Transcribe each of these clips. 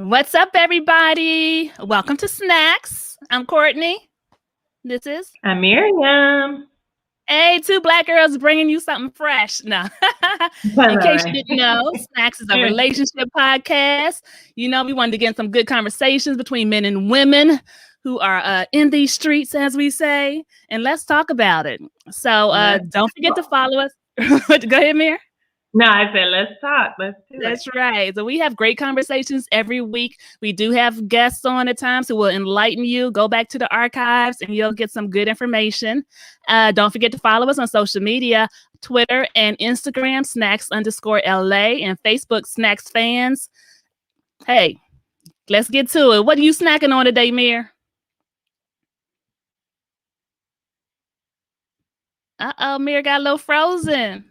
What's up, everybody? Welcome to SNAX. I'm Courtney. This is... I'm Miriam. Hey, two black girls bringing you something fresh. No. In case you didn't know, SNAX is a relationship podcast. You know, we wanted to get some good conversations between men and women who are in these streets, as we say, and let's talk about it. So don't forget to follow us. Go ahead, Mir. No, I said, let's talk. Let's do it. That's right. So we have great conversations every week. We do have guests on at times who will enlighten you. Go back to the archives and you'll get some good information. Don't forget to follow us on social media, Twitter and Instagram, Snax_LA, and Facebook, Snax Fans. Hey, let's get to it. What are you snacking on today, Mir? Uh-oh, Mir got a little frozen.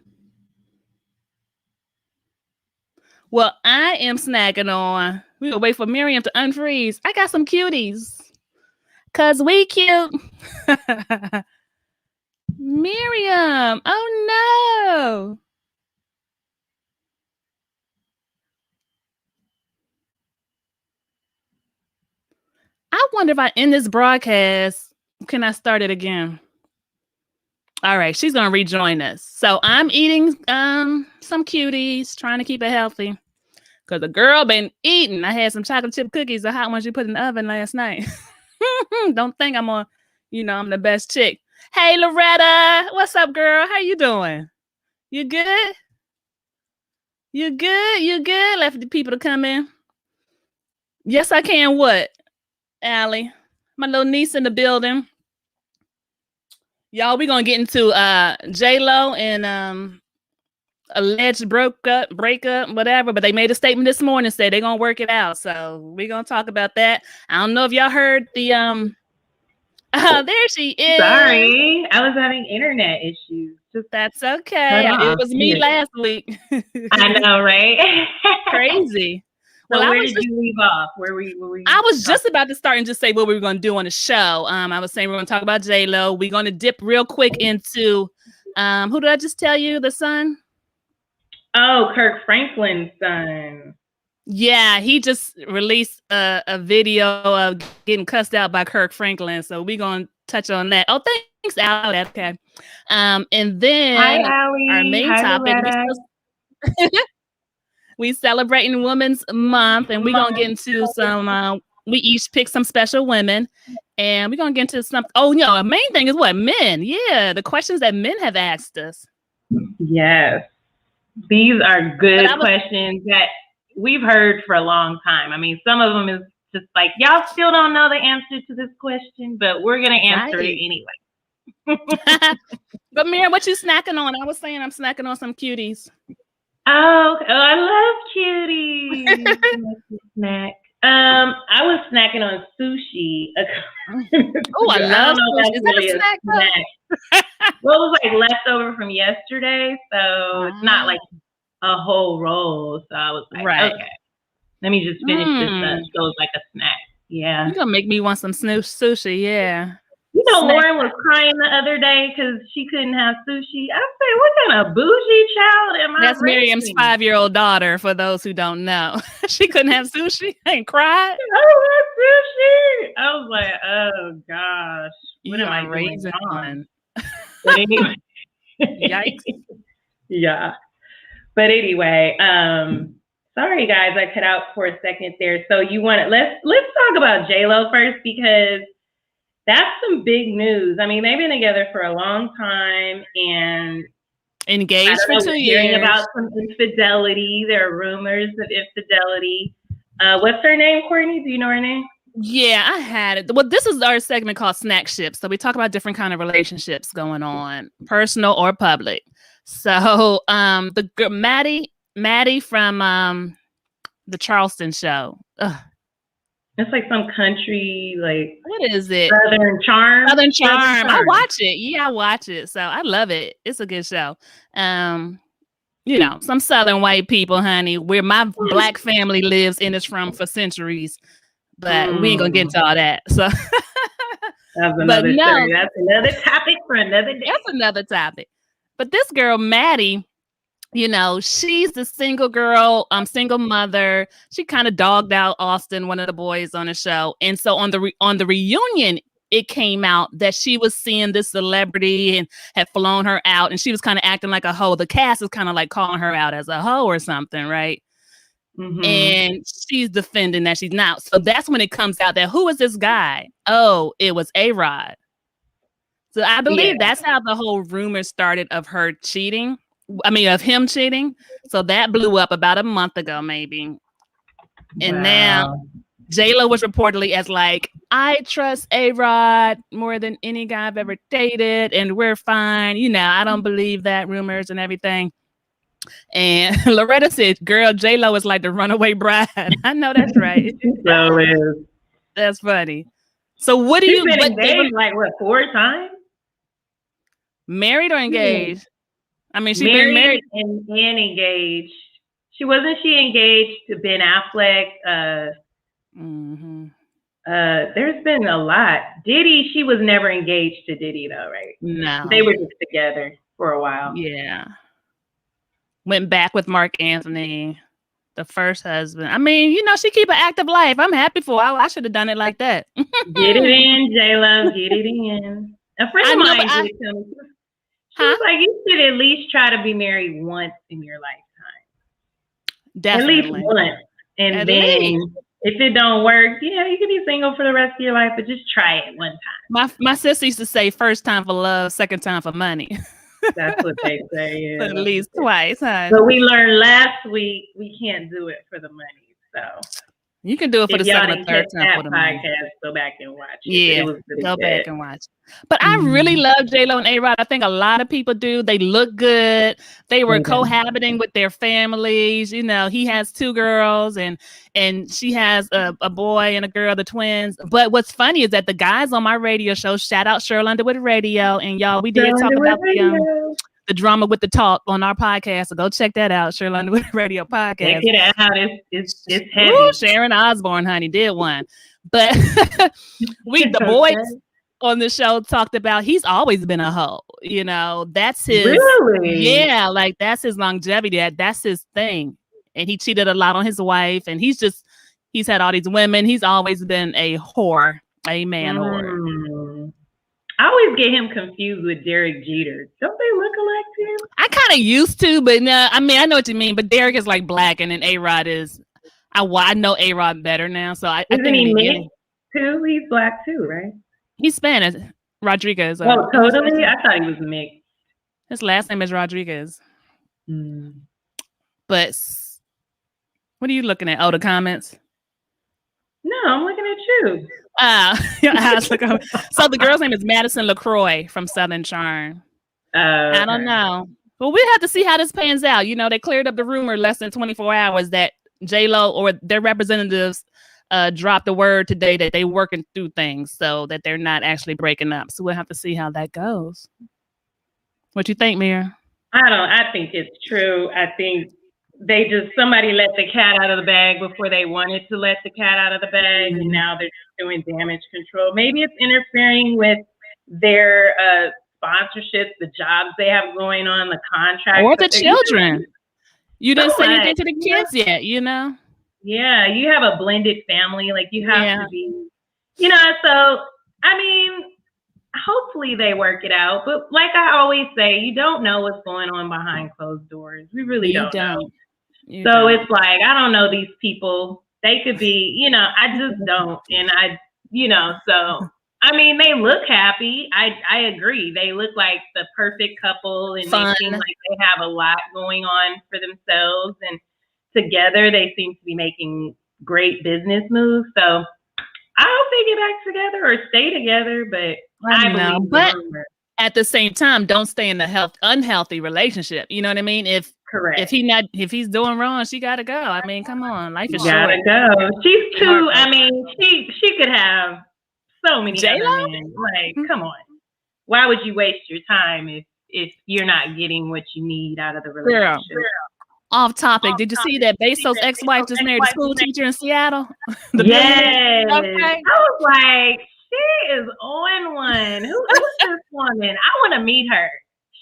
Well, I am snacking on. We're going to wait for Miriam to unfreeze. I got some cuties. Because we cute. Miriam. Oh, no. I wonder if I end this broadcast, can I start it again? All right, she's going to rejoin us. So I'm eating some cuties, trying to keep it healthy. Because the girl been eating. I had some chocolate chip cookies, the hot ones you put in the oven last night. Don't think I'm I'm the best chick. Hey, Loretta. What's up, girl? How you doing? You good? You good? You good? Left the people to come in. Yes, I can. What? Allie. My little niece in the building. Y'all, we're going to get into Jlo and alleged breakup, whatever. But they made a statement this morning, said they're going to work it out. So we're going to talk about that. I don't know if y'all heard the... there she is. Sorry, I was having internet issues. That's okay. It was me last week. I know, right? Crazy. Well, where did you leave off? Where were we? I was just about to start and just say what we were going to do on the show. I was saying we're going to talk about Jlo. We're going to dip real quick into who did I just tell you? The son? Oh, Kirk Franklin's son. Yeah, he just released a video of getting cussed out by Kirk Franklin. So we're going to touch on that. Oh, thanks, Allie. Okay. And then hi, Allie. Our main topic. We celebrating Women's Month, and we're going to get into some, we each pick some special women, and we're going to get into some, the main thing is what? Men. Yeah, the questions that men have asked us. Yes. These are good questions that we've heard for a long time. I mean, some of them is just like, y'all still don't know the answer to this question, but we're going to answer it anyway. But Miriam, what you snacking on? I was saying I'm snacking on some cuties. Oh, I love cuties. Snack. I was snacking on sushi. I love sushi. Is that a snack? Well, it was like leftover from yesterday, so it's not like a whole roll. So I was like, okay, let me just finish this so it's like a snack. Yeah. You're gonna make me want some sushi, yeah. You know, Lauren was crying the other day because she couldn't have sushi. I say, what kind of bougie child am I? That's Miriam's 5-year-old daughter, for those who don't know. She couldn't have sushi and cried. I want sushi. I was like, oh gosh. What am I raising on? But anyway. Yikes. Yeah. But anyway, sorry guys, I cut out for a second there. So you want to let's talk about Jlo first, because that's some big news. I mean, they've been together for a long time and engaged for 2 years. About some infidelity. There are rumors of infidelity. What's her name, Courtney? Do you know her name? Yeah, I had it. Well, this is our segment called Snaxships. So we talk about different kind of relationships going on, personal or public. So the girl Maddie from the Charleston show. Ugh. It's like some country, like, what is it? Southern Charm. I watch it. Yeah, I watch it. So I love it. It's a good show. Some Southern white people, honey, where my black family lives and is from for centuries. But we ain't gonna get into all that. So that's another story. That's another topic for another day. That's another topic. But this girl, Maddie, you know, she's the single girl, single mother. She kind of dogged out Austin, one of the boys on the show. And so on the reunion, it came out that she was seeing this celebrity and had flown her out, and she was kind of acting like a hoe. The cast is kind of like calling her out as a hoe or something, right? Mm-hmm. And she's defending that she's not. So that's when it comes out that who is this guy? Oh, it was Arod. So I believe that's how the whole rumor started of her cheating. I mean, of him cheating. So that blew up about a month ago, maybe. And now Jlo was reportedly as like, I trust A-Rod more than any guy I've ever dated, and we're fine. You know, I don't believe that rumors and everything. And Loretta said, girl, Jlo is like the runaway bride. I know that's right. So is. That's funny. So what do She's you been engaged like what, 4 times? Married or engaged? I mean, she's married been married and engaged. Wasn't she engaged to Ben Affleck? There's been a lot. Diddy, she was never engaged to Diddy though, right? No. They were just together for a while. Yeah. Went back with Mark Anthony, the first husband. I mean, you know, she keep an active life. I'm happy for her. I should have done it like that. Get it in, Jlo. Get it in. A friend of mine did tell me. She was like, you should at least try to be married once in your lifetime. Definitely. At least once. And then if it don't work, yeah, you can be single for the rest of your life, but just try it one time. My sister used to say first time for love, second time for money. That's what they say. Yeah. At least twice, huh? But we learned last week we can't do it for the money. So you can do it for the second or third time for the money. Go back and watch it. Yeah, go back and watch. But I really love Jlo and A-Rod. I think a lot of people do. They look good. They were cohabiting with their families. You know, he has 2 girls and she has a boy and a girl, the twins. But what's funny is that the guys on my radio show, shout out Cheryl Underwood Radio, and y'all, we did talk about the drama with the talk on our podcast. So go check that out, Cheryl Underwood Radio podcast. Check it out. It's heavy. Ooh, Sharon Osbourne, honey, did one. But the boys on the show talked about he's always been a hoe. You know, that's his. Really? Yeah, like that's his longevity. That's his thing. And he cheated a lot on his wife. And he's had all these women. He's always been a whore, a man whore. I always get him confused with Derek Jeter. Don't they look alike to him? I kind of used to, but no, I mean, I know what you mean. But Derek is like black, and then A-Rod is. I know A-Rod better now, so I think he mixed too. He's black too, right? He's Spanish. Rodriguez. Oh, totally. I thought he was mixed. His last name is Rodriguez. But what are you looking at? Oh, the comments. No, I'm looking at you. So the girl's name is Madison LaCroix from Southern Charm. I don't know. But we'll have to see how this pans out. You know, they cleared up the rumor less than 24 hours that Jlo or their representatives dropped the word today that they're working through things so that they're not actually breaking up. So we'll have to see how that goes. What you think, Mira? I think it's true. I think somebody let the cat out of the bag before they wanted to let the cat out of the bag, and now they're just doing damage control. Maybe it's interfering with their sponsorships, the jobs they have going on, the contracts. Or the children. You didn't say anything to the kids yet, you know? Yeah, you have a blended family. Like, you have to be, you know, so, I mean, hopefully they work it out. But like I always say, you don't know what's going on behind closed doors. We really don't know. So it's like, I don't know these people. They could be, you know, I just don't. And so, I mean, they look happy. I agree. They look like the perfect couple, and they seem like they have a lot going on for themselves. And together, they seem to be making great business moves. So I hope they get back together or stay together. But I believe but at the same time, don't stay in the unhealthy relationship. You know what I mean? If he's doing wrong, she gotta go. I mean, come on, life is short. Gotta go. She's too. I mean, she could have so many other men. Like, come on. Why would you waste your time if you're not getting what you need out of the relationship? Girl. Off topic. Did you see that Bezos' ex-wife just married a school teacher in Seattle? Yes. Okay. I was like, she is on one. Who is this woman? I want to meet her.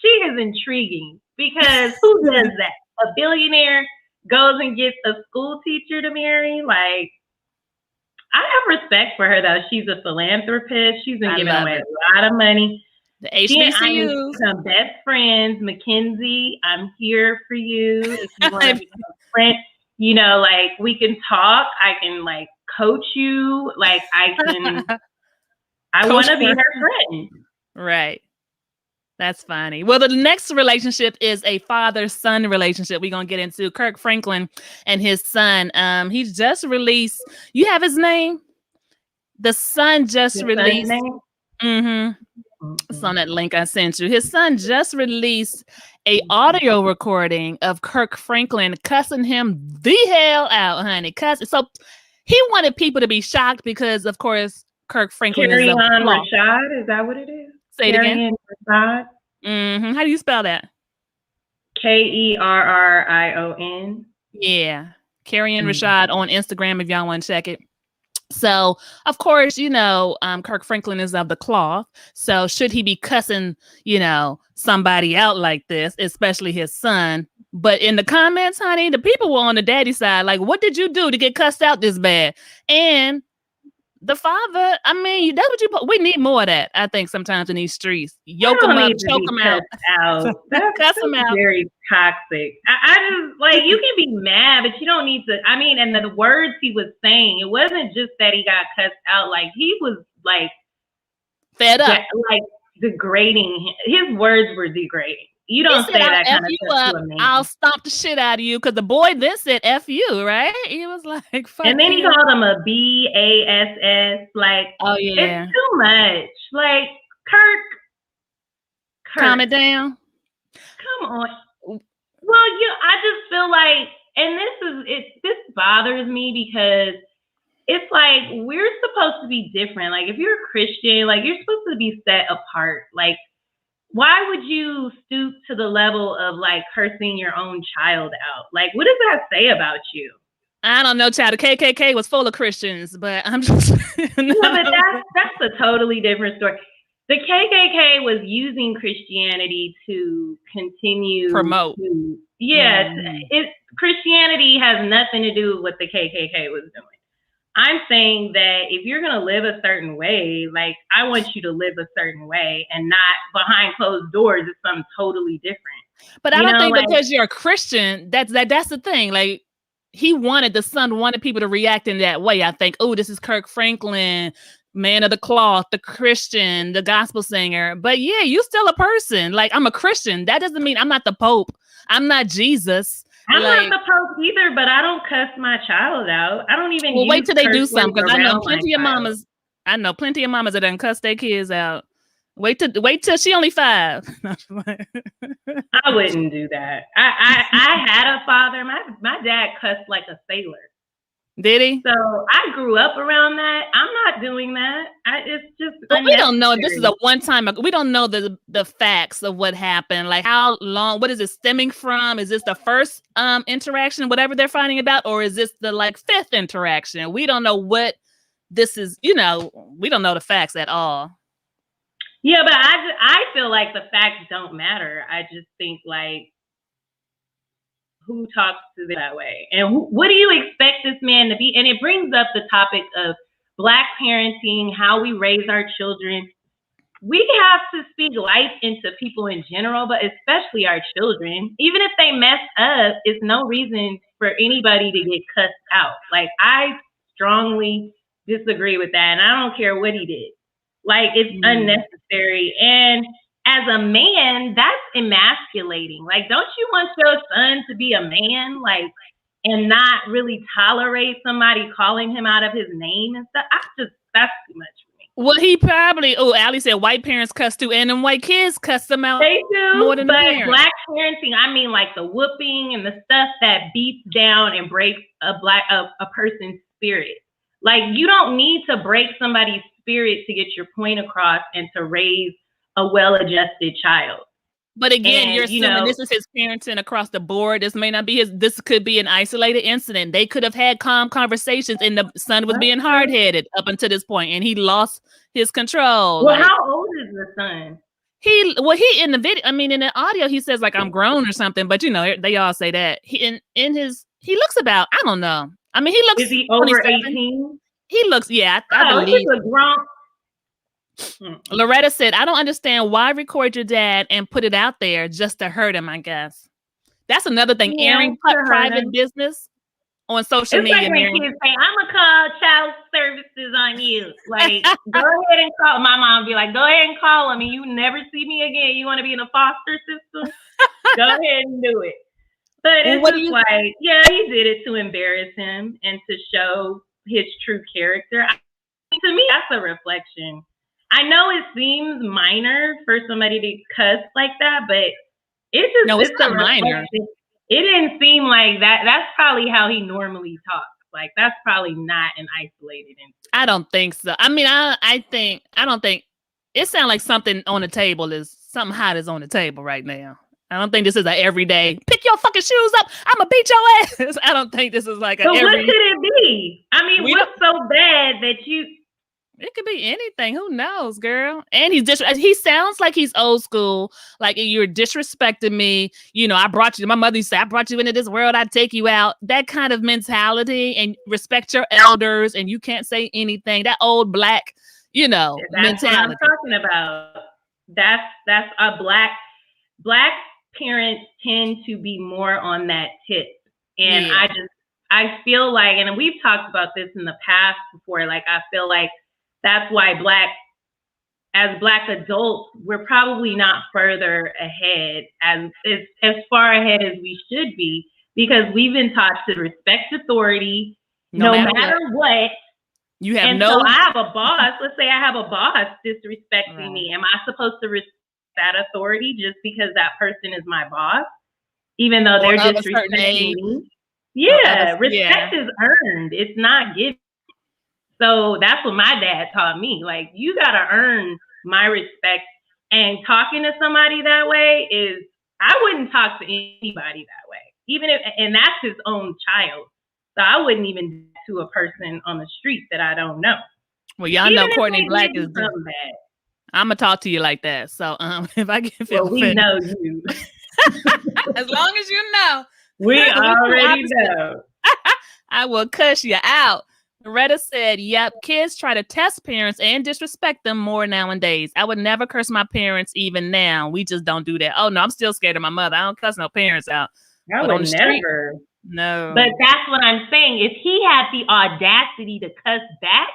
She is intriguing because who does that? a billionaire goes and gets a school teacher to marry. Like, I have respect for her though. She's a philanthropist. She's been giving away a lot of money. The She and I HBCUs. become best friends. Mackenzie, I'm here for you. If you want to become a friend, you know, like we can talk. I can like coach you. Like I want to be her friend. Right. That's funny. Well, the next relationship is a father-son relationship we're going to get into. Kirk Franklin and his son. He just released, you have his name? The son just released. It's on that link I sent you. His son just released a audio recording of Kirk Franklin cussing him the hell out, honey. So he wanted people to be shocked because, of course, Kirk Franklin is Rashad, is that what it is? Say it again. Rashad. How do you spell that? Kerrion. Yeah. Kerrion Rashad on Instagram if y'all want to check it. So, of course, you know, Kirk Franklin is of the cloth. So should he be cussing, you know, somebody out like this, especially his son? But in the comments, honey, the people were on the daddy side. Like, what did you do to get cussed out this bad? And the father, I mean, that's what we need more of that, I think, sometimes in these streets. Yoke them up, choke them out. Cuss them out. Very toxic. I just, like, you can be mad, but you don't need to. I mean, and the words he was saying, it wasn't just that he got cussed out. Like, he was, like, fed up. Like, degrading. His words were degrading. You don't say that kind of stuff to a man. I'll stomp the shit out of you, because the boy then said F you, right? He was like, fuck. And then he called him a BASS. Like, oh yeah, it's too much. Like, Kirk, calm it down. Come on. Well, I just feel like, and this bothers me because it's like we're supposed to be different. Like, if you're a Christian, like you're supposed to be set apart. Like, why would you stoop to the level of like cursing your own child out? Like, what does that say about you? I don't know, child. The KKK was full of Christians, but I'm just. No, but that's a totally different story. The KKK was using Christianity to continue promote. Christianity has nothing to do with what the KKK was doing. I'm saying that if you're going to live a certain way, like, I want you to live a certain way and not behind closed doors. It's something totally different. But I don't think because you're a Christian, that's the thing. Like, the son wanted people to react in that way. I think, oh, this is Kirk Franklin, man of the cloth, the Christian, the gospel singer. But yeah, you still a person. Like, I'm a Christian. That doesn't mean I'm not the Pope. I'm not Jesus. I'm not the Pope either, but I don't cuss my child out. I don't even. Well, wait till they do something, because I know plenty of mamas. I know plenty of mamas that done cuss their kids out. Wait till she only 5. I wouldn't do that. I had a father. My dad cussed like a sailor. Did he? So I grew up around that. I'm not doing that. It's just. But we don't know if this is a one-time. We don't know the facts of what happened. Like, how long? What is it stemming from? Is this the first interaction, whatever they're finding about, or is this the 5th interaction? We don't know what this is. You know, we don't know the facts at all. Yeah, but I feel like the facts don't matter. I just think, like, who talks to them that way? And what do you expect this man to be? And it brings up the topic of Black parenting, how we raise our children. We have to speak life into people in general, but especially our children. Even if they mess up, it's no reason for anybody to get cussed out. Like, I strongly disagree with that, and I don't care what he did. Like, it's unnecessary. And as a man, that's emasculating. Like, don't you want your son to be a man, like, and not really tolerate somebody calling him out of his name and stuff? That's too much for me. Well, he probably, Allie said white parents cuss too, and then white kids cuss them out. They do, more than but Black parenting, I mean, like the whooping and the stuff that beats down and breaks a person's spirit. Like, you don't need to break somebody's spirit to get your point across and to raise a well-adjusted child. But again, you're assuming this is his parenting across the board. This may not be this could be an isolated incident. They could have had calm conversations and the son was being hard-headed up until this point and he lost his control. Well, how old is the son? he in the video, I mean, in the audio, he says like I'm grown or something, but you know, they all say that. He looks about, I don't know. I mean, he looks. Is he over 18? He looks, yeah, I Oh, believe. he's a grown. Loretta said, I don't understand why record your dad and put it out there just to hurt him, I guess. That's another thing. Airing private business on social media. It's like when kids say, I'm going to call child services on you. Like, go ahead and call. My mom be like, go ahead and call them and you never see me again. You want to be in a foster system? Go ahead and do it. But it's just like, yeah, he did it to embarrass him and to show his true character. To me, that's a reflection. I know it seems minor for somebody to cuss like that, but it's just no, it's not minor. It didn't seem like that. That's probably how he normally talks. Like that's probably not an isolated incident. I don't think so. I mean, I don't think it sounds like something on the table something hot is on the table right now. I don't think this is an everyday pick your fucking shoes up. I'm gonna beat your ass. I don't think this is like what could it be? I mean, what's so bad that you? It could be anything. Who knows, girl? And he sounds like he's old school. Like you're disrespecting me. You know, my mother used to say, I brought you into this world. I'd take you out. That kind of mentality, and respect your elders, and you can't say anything. That old black, mentality. That's what I'm talking about. That's a black parents tend to be more on that tip. And yeah. I feel like, and we've talked about this in the past before, like I feel like that's why as black adults, we're probably not further ahead as far ahead as we should be, because we've been taught to respect authority no matter what. You have so I have a boss. Let's say I have a boss disrespecting me. Am I supposed to respect that authority just because that person is my boss, even though they're disrespecting me? Yeah, respect is earned. It's not given. So that's what my dad taught me. Like, you got to earn my respect. And talking to somebody that way I wouldn't talk to anybody that way, and that's his own child. So I wouldn't even do that to a person on the street that I don't know. Well, y'all know Courtney Black is bad. I'm gonna talk to you like that. So if I get we know you. As long as you know. We already know. I will cuss you out. Loretta said, yep, kids try to test parents and disrespect them more nowadays. I would never curse my parents even now. We just don't do that. Oh, no, I'm still scared of my mother. I don't cuss no parents out. I would never. No. But that's what I'm saying. If he had the audacity to cuss back,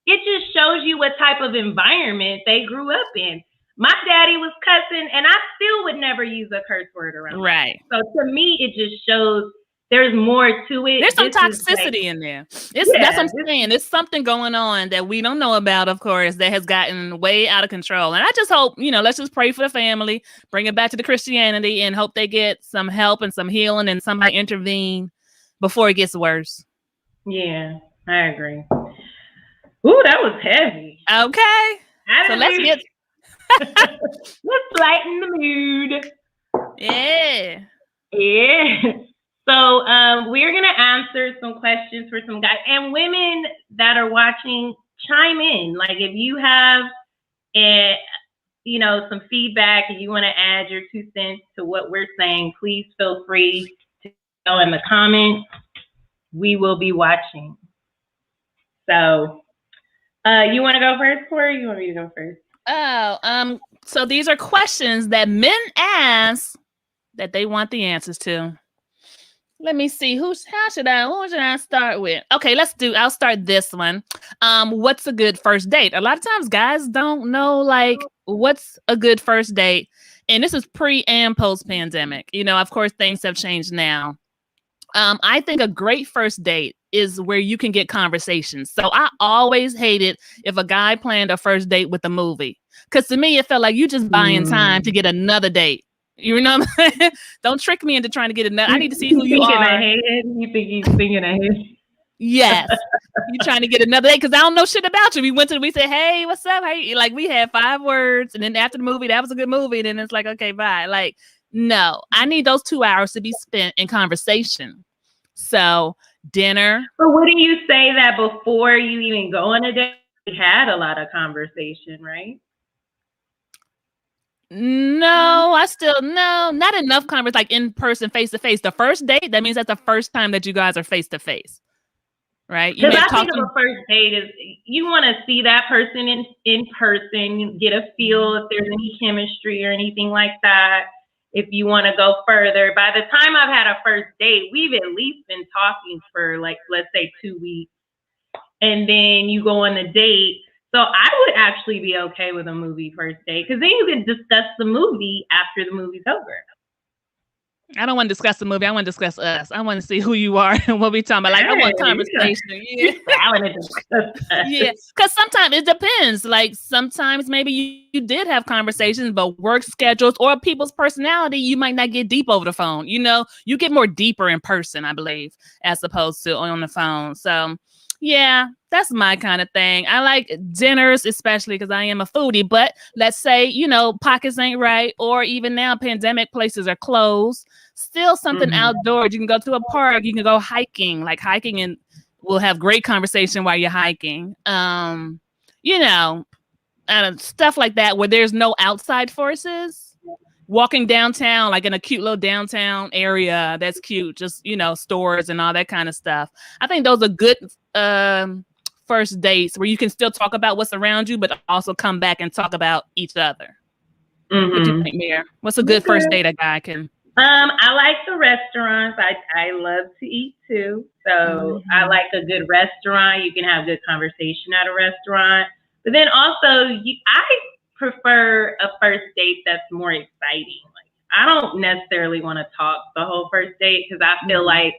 it just shows you what type of environment they grew up in. My daddy was cussing, and I still would never use a curse word around. Right. So to me, it just shows there's more to it. There's some toxicity in there. That's what I'm saying. There's something going on that we don't know about, of course, that has gotten way out of control. And I just hope, let's just pray for the family, bring it back to the Christianity, and hope they get some help and some healing and somebody intervene before it gets worse. Yeah, I agree. Ooh, that was heavy. Okay. So let's get... Let's lighten the mood. Yeah. Yeah. So we're going to answer some questions for some guys and women that are watching. Chime in. Like if you have, some feedback and you want to add your 2 cents to what we're saying, please feel free to go in the comments. We will be watching. So you want to go first, Corey? You want me to go first? Oh, so these are questions that men ask that they want the answers to. Let me see. Who should I start with? Okay, I'll start this one. What's a good first date? A lot of times guys don't know like what's a good first date. And this is pre and post pandemic. Of course things have changed now. I think a great first date is where you can get conversations. So I always hated if a guy planned a first date with a movie. Because to me, it felt like you just buying time to get another date. You know what I'm saying? Don't trick me into trying to get another. I need to see who you are. You think he's thinking ahead? Yes. You trying to get another date because I don't know shit about you. We said, hey, what's up? Hey, like we had 5 words. And then after the movie, that was a good movie. And then it's like, okay, bye. Like, no, I need those 2 hours to be spent in conversation. So dinner. But wouldn't you say that before you even go on a date, we had a lot of conversation, right? No, I still no, not enough conversation like in person, face to face. The first date, that means that's the first time that you guys are face to face, right? You Because may have I think talked of to a first date is you want to see that person in person, get a feel if there's any chemistry or anything like that. If you want to go further, by the time I've had a first date, we've at least been talking for like, let's say 2 weeks. And then you go on the date. So I would actually be okay with a movie first date because then you can discuss the movie after the movie's over. I don't want to discuss the movie. I want to discuss us. I want to see who you are and what we talking about. Like, I want conversation. Yeah. I want to discuss us. Yeah. Because sometimes it depends. Like, sometimes maybe you did have conversations, but work schedules or people's personality, you might not get deep over the phone. You know, you get more deeper in person, I believe, as opposed to on the phone. So, yeah, that's my kind of thing. I like dinners, especially because I am a foodie. But let's say, you know, pockets ain't right, or even now, pandemic places are closed. Still something outdoors. You can go to a park. You can go hiking, like hiking, and we'll have great conversation while you're hiking. You know, stuff like that where there's no outside forces. Walking downtown, like in a cute little downtown area, that's cute. Just, you know, stores and all that kind of stuff. I think those are good first dates where you can still talk about what's around you, but also come back and talk about each other. What do you think, Mia? What's a good first date a guy can? I like the restaurants. I love to eat too. So I like a good restaurant. You can have good conversation at a restaurant. But then also, I prefer a first date that's more exciting. Like, I don't necessarily want to talk the whole first date because I feel like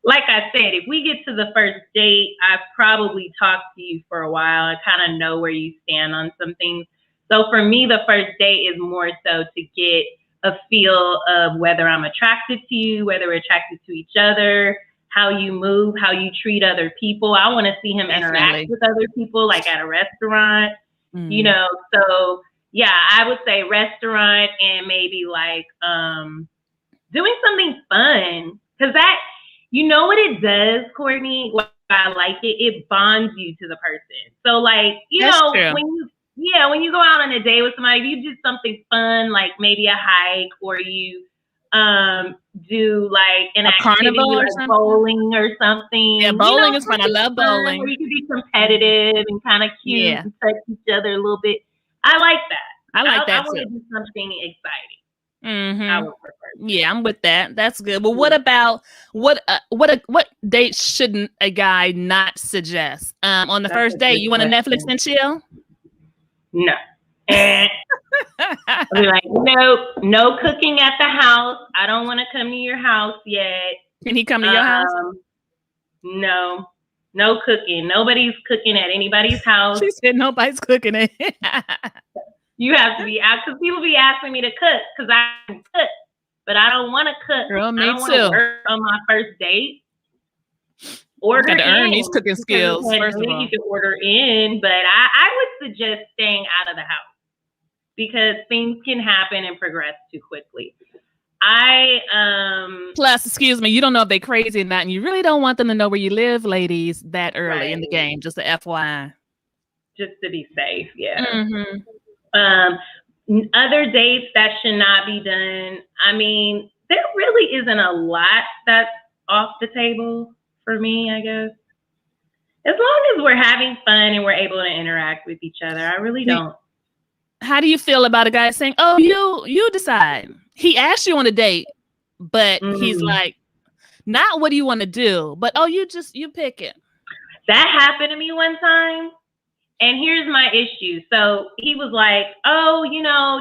I said, if we get to the first date, I've probably talked to you for a while. I kind of know where you stand on some things. So for me, the first date is more so to get a feel of whether I'm attracted to you, whether we're attracted to each other, how you move, how you treat other people. I want to see him interact with other people, like at a restaurant, you know. So yeah, I would say restaurant and maybe like doing something fun, because that, you know what it does, Courtney? Why I like it, it bonds you to the person. So like, you know, when you go out on a date with somebody, you do something fun, like maybe a hike, or you do like an activity like bowling or something. Yeah, bowling is fun. I love bowling. Where you can be competitive and kind of cute and touch each other a little bit. I like that. I like that I want too. to do something exciting. I would prefer. Yeah, I'm with that. That's good. But what about what date shouldn't a guy not suggest? On the first date, you want to Netflix and chill? No. I'll be like, no cooking at the house. I don't want to come to your house yet. Can he come to your house? No cooking. Nobody's cooking at anybody's house. She said nobody's cooking it. You have to be out, because people be asking me to cook because I can cook, but I don't want to cook. Girl, me I don't want to work on my first date. Order got to in, earn these cooking skills. First of all, you can order in, but I would suggest staying out of the house because things can happen and progress too quickly. Plus, excuse me, you don't know if they're crazy or not, and you really don't want them to know where you live, ladies, that early in the game. Just a FYI. Just to be safe, yeah. Other dates that should not be done. I mean, there really isn't a lot that's off the table for me, I guess. As long as we're having fun and we're able to interact with each other, I really don't. How do you feel about a guy saying, "Oh, you decide"? He asked you on a date, but he's like, "Not what do you want to do, but you pick it." That happened to me one time. And here's my issue. So he was like, "Oh,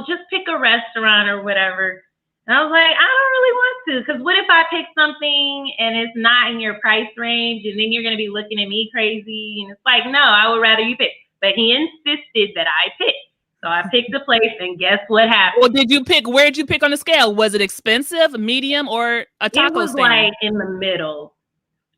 just pick a restaurant or whatever." And I was like, "I don't really want to, because what if I pick something and it's not in your price range, and then you're going to be looking at me crazy?" And it's like, no, I would rather you pick. But he insisted that I pick. So I picked the place, and guess what happened? Well, where'd you pick on the scale? Was it expensive, medium, or a taco stand? It was like in the middle.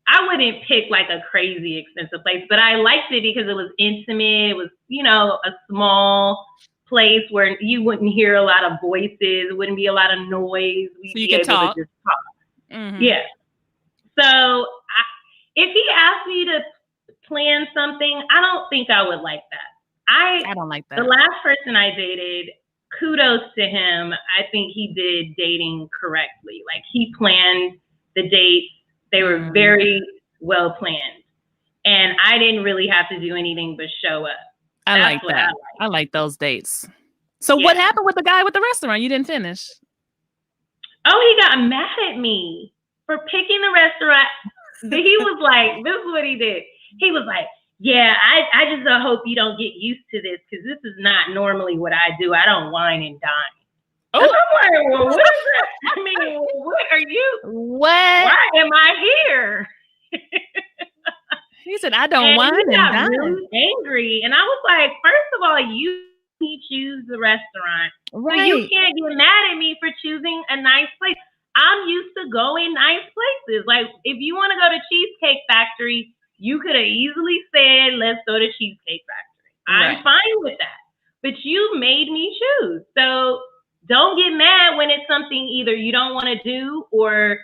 I wouldn't pick like a crazy expensive place, but I liked it because it was intimate. It was, a small place where you wouldn't hear a lot of voices. It wouldn't be a lot of noise. So you could talk. To just talk. Yeah. So if he asked me to plan something, I don't think I would like that. I don't like that. The last person I dated, kudos to him. I think he did dating correctly. Like, he planned the dates. They were very well planned. And I didn't really have to do anything but show up. I like that. I like those dates. So what happened with the guy with the restaurant? You didn't finish. Oh, he got mad at me for picking the restaurant. He was like, this is what he did. He was like, yeah, I just hope you don't get used to this, because this is not normally what I do. I don't wine and dine. Oh. And I'm like, well, what is that? I mean, what are you? What? Why am I here? He said, I don't wine and dine. Really angry. And I was like, first of all, you choose the restaurant. Right. So you can't get mad at me for choosing a nice place. I'm used to going nice places. Like, if you want to go to Cheesecake Factory, you could have easily said, let's go to Cheesecake Factory. Right. I'm fine with that. But you made me choose. So don't get mad when it's something either you don't want to do or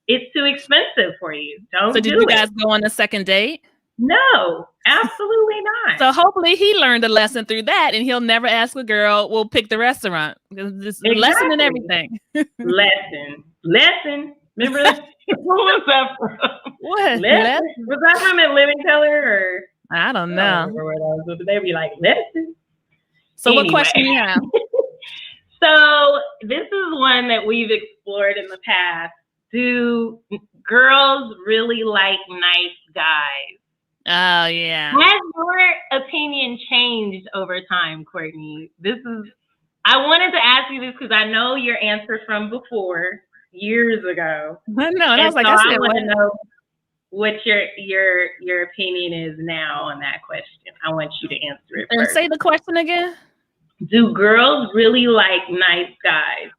it's too expensive for you. Don't do it. So did you guys go on a second date? No, absolutely not. So hopefully he learned a lesson through that, and he'll never ask a girl, we'll pick the restaurant. It's a lesson in everything. Lesson. Remember that? What was that from? What? Was that from a Living Color, or? I don't know. They'd be like, lesson. So anyway. What question do you have? So this is one that we've explored in the past. Do girls really like nice guys? Oh, yeah. Has your opinion changed over time, Courtney? I wanted to ask you this because I know your answer from before, years ago. I know, and I was like, I want to know what your opinion is now on that question. I want you to answer it first. Say the question again. Do girls really like nice guys?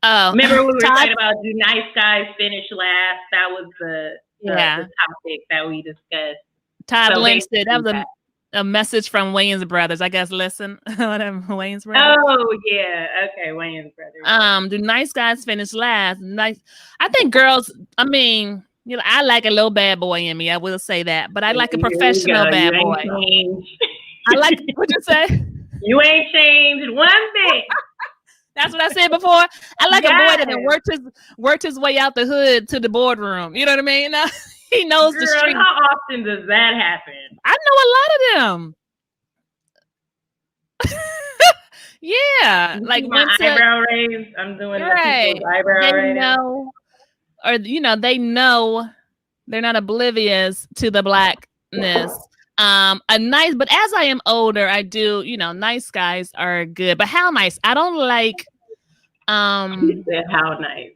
Oh, remember we were talking about, do nice guys finish last? That was the topic that we discussed. Todd Lynch said that was a message from Wayans Brothers. I guess listen. Wayans Brothers. Oh yeah. Okay, Wayans Brothers. Do nice guys finish last? Nice. I think girls, I mean, you know, I like a little bad boy in me. I will say that. But I like a professional bad boy. I like what you say? You ain't changed one bit. That's what I said before. I like a boy that worked his way out the hood to the boardroom. You know what I mean? He knows the street. How often does that happen? I know a lot of them. Yeah, like my eyebrow raise. I'm doing the eyebrow right now. Or they know they're not oblivious to the blackness. But as I am older, I do, nice guys are good. But how nice? I don't like You said how nice.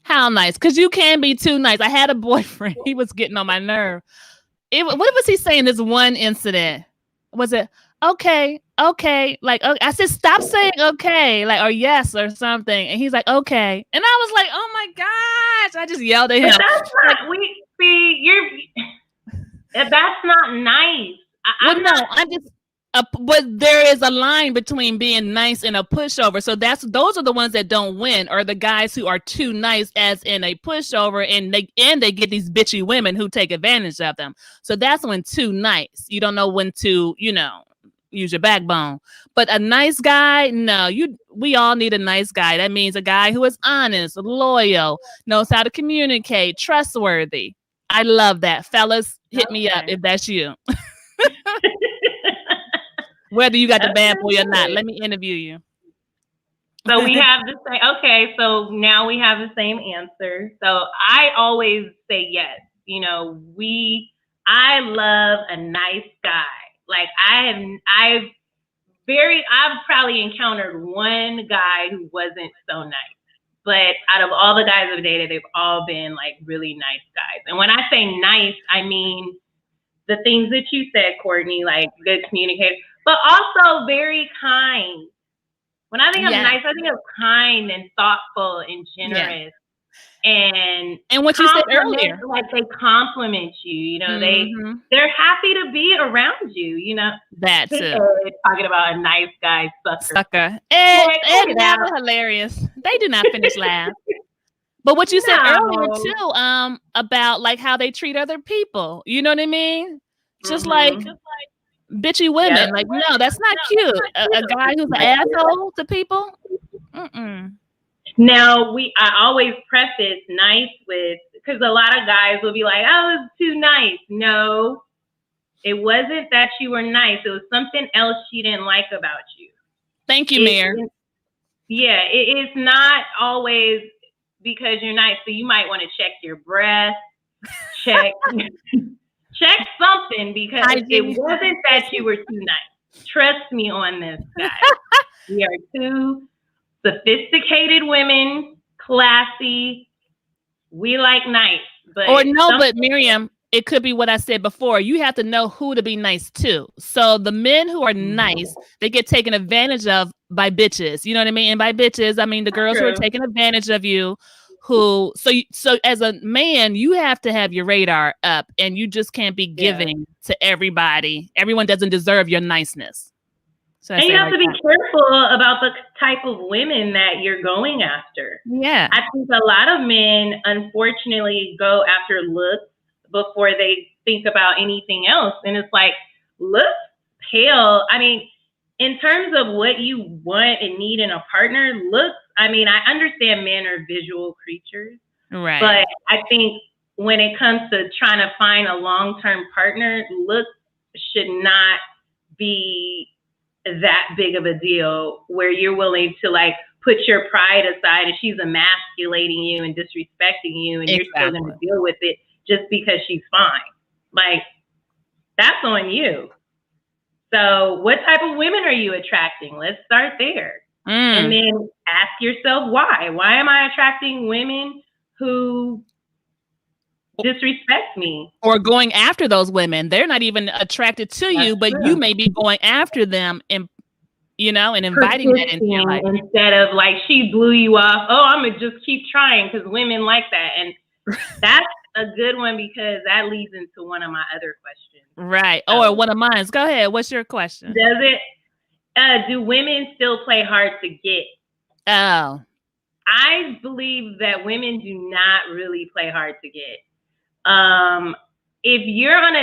How nice? Because you can be too nice. I had a boyfriend, he was getting on my nerve. What was he saying this one incident? Was it okay? Like, okay. I said, stop saying okay, like, or yes, or something. And he's like, okay. And I was like, oh my gosh. I just yelled at him. But that's not, that's not nice. But there is a line between being nice and a pushover. So those are the ones that don't win, or the guys who are too nice, as in a pushover, and they get these bitchy women who take advantage of them. So that's when too nice. You don't know when to, use your backbone. But a nice guy, no, we all need a nice guy. That means a guy who is honest, loyal, knows how to communicate, trustworthy. I love that. Fellas, hit me up if that's you. Whether you got the bad boy or not, let me interview you. So we have the same. Okay, so now we have the same answer. So I always say yes. I love a nice guy. Like I've probably encountered one guy who wasn't so nice. But out of all the guys I've dated, they've all been like really nice guys. And when I say nice, I mean the things that you said, Courtney, like good communicator, but also very kind. When I think of nice, I think of kind and thoughtful and generous. And what you said earlier, like they compliment you, they're happy to be around you, That too. Talking about a nice guy sucker. And that was hilarious. They do not finish last. But what you said earlier too, about like how they treat other people, you know what I mean? Just like bitchy women. Like, no, that's not cute. A guy who's an asshole to people. Mm-mm. Now, I always preface nice with, because a lot of guys will be like, "Oh, it's too nice." No, it wasn't that you were nice. It was something else she didn't like about you. Thank you, Mayor. Yeah, it's not always because you're nice. So you might want to check your breath, check something, because it wasn't that you were too nice. Trust me on this, guys. We are two sophisticated women, classy. We like nice, but but Miriam, it could be what I said before. You have to know who to be nice to. So the men who are nice, they get taken advantage of by bitches. You know what I mean? And by bitches, I mean the girls who are taking advantage of you. So as a man, you have to have your radar up, and you just can't be giving to everybody. Everyone doesn't deserve your niceness. So and you have to be careful about the type of women that you're going after. Yeah. I think a lot of men, unfortunately, go after looks before they think about anything else. And it's like, looks pale. I mean, in terms of what you want and need in a partner, looks, I mean, I understand men are visual creatures. Right. But I think when it comes to trying to find a long-term partner, looks should not be that big of a deal where you're willing to like put your pride aside if she's emasculating you and disrespecting you, and you're still going to deal with it just because she's fine. Like, that's on you. So what type of women are you attracting? Let's start there. And then ask yourself why. Why am I attracting women who disrespect me? Or going after those women. They're not even attracted to you, but you may be going after them and, and inviting that into your life. Instead of like, she blew you off. Oh, I'm going to just keep trying because women like that. And that's a good one because that leads into one of my other questions. Right. Or one of mine. Go ahead. What's your question? Does it? Do women still play hard to get? Oh. I believe that women do not really play hard to get. If you're on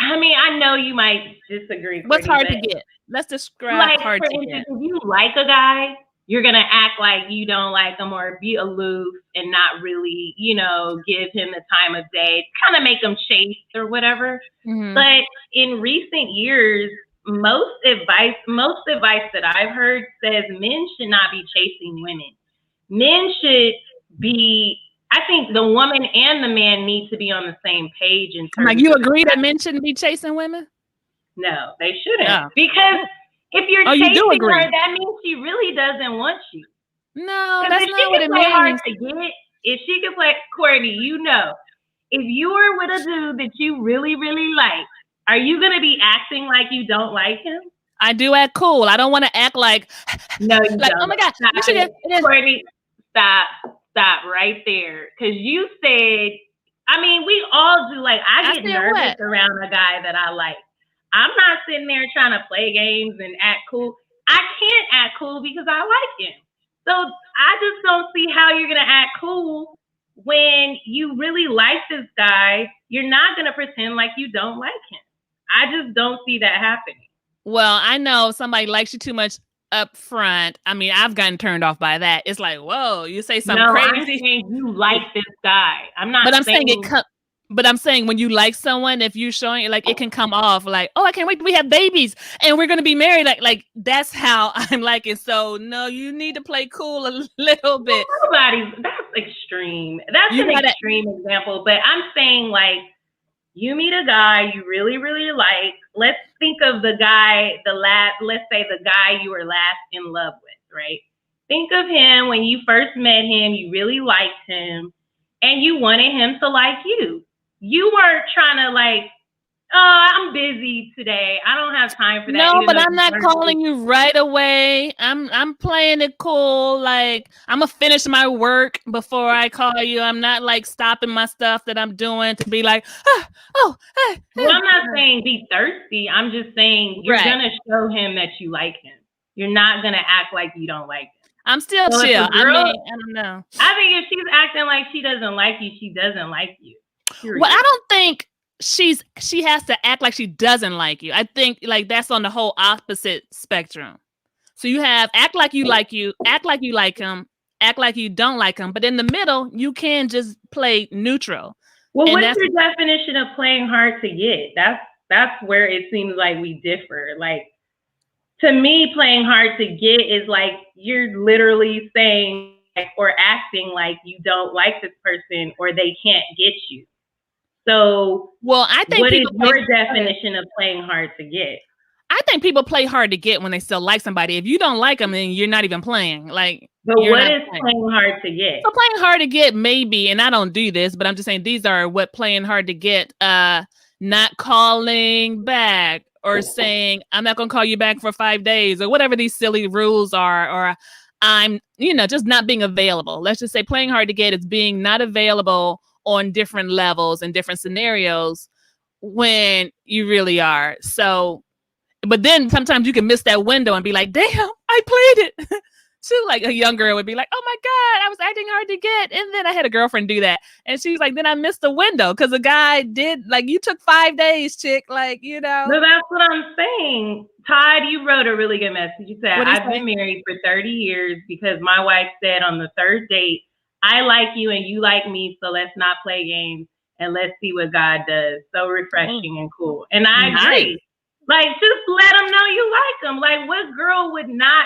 I know you might disagree. What's hard to get? Let's describe hard to get. If you like a guy, you're going to act like you don't like him or be aloof and not really, give him the time of day, kind of make him chase or whatever. Mm-hmm. But in recent years, most advice that I've heard says men should not be chasing women. Men should be, I think the woman and the man need to be on the same page. You agree that men shouldn't be chasing women? No, they shouldn't. Oh. Because if you're chasing her, that means she really doesn't want you. No, that's not what it means. Hard to get, if she can play, Courtney, if you were with a dude that you really, really like, are you going to be acting like you don't like him? I do act cool. I don't want to act like, no, you don't. Oh my God. Courtney, stop right there. Because you said, we all do. Like, I get nervous around a guy that I like. I'm not sitting there trying to play games and act cool. I can't act cool because I like him. So I just don't see how you're going to act cool when you really like this guy. You're not going to pretend like you don't like him. I just don't see that happening. Well, I know if somebody likes you too much up front. I've gotten turned off by that. It's like, whoa, you say something crazy. I'm saying you like this guy. I'm not. But I'm saying But I'm saying when you like someone, if you're showing it, like it can come off like, oh, I can't wait till we have babies and we're gonna be married. Like that's how I'm liking. So no, you need to play cool a little bit. That's extreme. That's an extreme example. But I'm saying like you meet a guy you really, really like. Let's think of the guy, let's say the guy you were last in love with, right? Think of him when you first met him, you really liked him and you wanted him to like you. You weren't trying to like, oh, I'm busy today. I don't have time for that. No, but I'm not calling you right away. I'm playing it cool. Like I'm gonna finish my work before I call you. I'm not like stopping my stuff that I'm doing to be like, hey. Well, I'm not saying be thirsty. I'm just saying you're gonna show him that you like him. You're not gonna act like you don't like him. I'm still chill. I don't know. I think if she's acting like she doesn't like you, she doesn't like you. Well, I don't think she has to act like she doesn't like you. I think like that's on the whole opposite spectrum. So you have act like you like you, act like you like him, act like you don't like him. But in the middle, you can just play neutral. Well, And what's your definition of playing hard to get? That's where it seems like we differ. Like, to me, playing hard to get is like you're literally saying or acting like you don't like this person or they can't get you. So, well, I think what is your definition of playing hard to get? I think people play hard to get when they still like somebody. If you don't like them, then you're not even playing. Like, but what is playing hard to get? So playing hard to get, maybe, and I don't do this, but I'm just saying these are what playing hard to get. Not calling back or saying I'm not gonna call you back for 5 days or whatever these silly rules are, or I'm, just not being available. Let's just say playing hard to get is being not available on different levels and different scenarios when you really are. So, but then sometimes you can miss that window and be like, damn, I played it. So like a young girl would be like, oh my God, I was acting hard to get. And then I had a girlfriend do that. And she's like, then I missed the window because the guy did, like, you took 5 days, chick. Like, No, that's what I'm saying. Todd, you wrote a really good message. You said, I've been married for 30 years because my wife said on the 3rd date, I like you and you like me, so let's not play games and let's see what God does. So refreshing and cool. And I agree. Like, just let them know you like them. Like, what girl would not?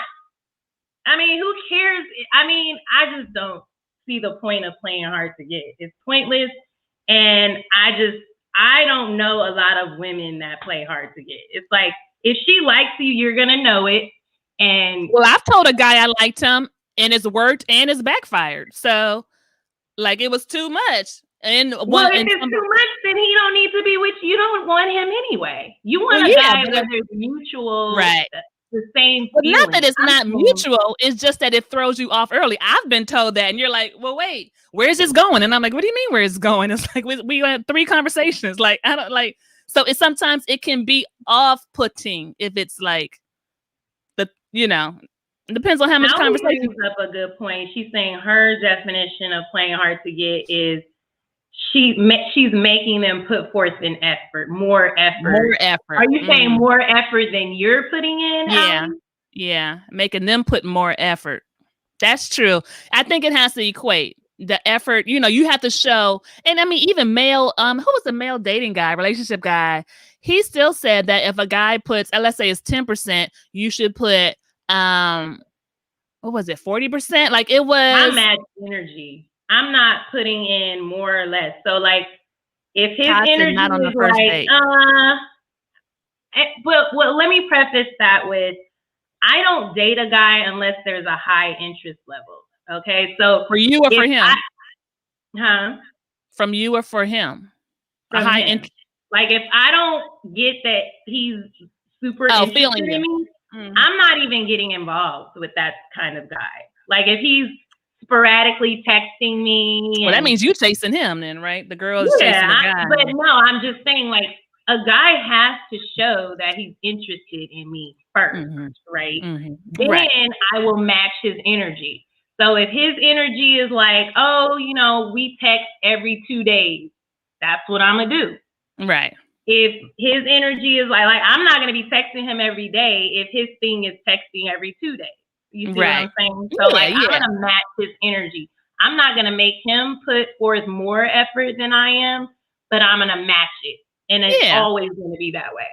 I mean, who cares? I mean, I just don't see the point of playing hard to get. It's pointless. And I don't know a lot of women that play hard to get. It's like, if she likes you, you're going to know it. And well, I've told a guy I liked him and it's worked and it's backfired. So like it was too much. And if it's too much, then he don't need to be with you. You don't want him anyway. You want a guy where there's mutual, right? The same. But not that it's not mutual. It's just that it throws you off early. I've been told that, and you're like, well, wait, where's this going? And I'm like, what do you mean where it's going? It's like we had 3 conversations. Like I don't like. So it's sometimes it can be off-putting if it's like it depends on how much conversation. Brings up a good point. She's saying her definition of playing hard to get is she's making them put forth an effort, more effort. More effort. Are you saying more effort than you're putting in? Yeah. Yeah. Making them put more effort. That's true. I think it has to equate the effort. You have to show. And I mean, even male, who was the male dating guy, relationship guy? He still said that if a guy puts, let's say it's 10%, you should put, what was it, 40%? Like it was. I match energy. I'm not putting in more or less. So like if his energy not on the is first like, date. Well, let me preface that with, I don't date a guy unless there's a high interest level. Okay. So for you or for him? From you or for him? From a high interest. Like if I don't get that he's super interested in me, I'm not even getting involved with that kind of guy. Like if he's sporadically texting me. Well, that means you chasing him then, right? The girl is chasing the guy. But no, I'm just saying like a guy has to show that he's interested in me first, right? Then I will match his energy. So if his energy is like, oh, we text every 2 days, that's what I'm going to do. Right. If his energy is like I'm not going to be texting him every day if his thing is texting every 2 days. You see what I'm saying? So I'm going to match his energy. I'm not going to make him put forth more effort than I am, but I'm going to match it. And it's always going to be that way.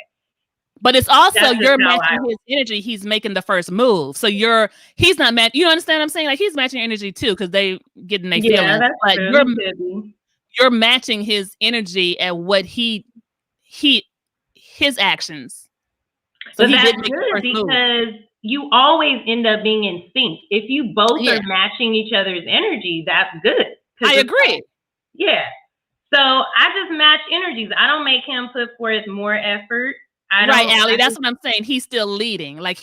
But it's also you're matching his energy. He's making the first move. So he's not matching. You understand what I'm saying? Like he's matching energy too because they getting their feelings. That's but true. You're matching his energy at what his actions. So that's good because you always end up being in sync. If you both are matching each other's energy, that's good. I agree. So I just match energies. I don't make him put forth more effort. Right, Allie. That's what I'm saying. He's still leading. Like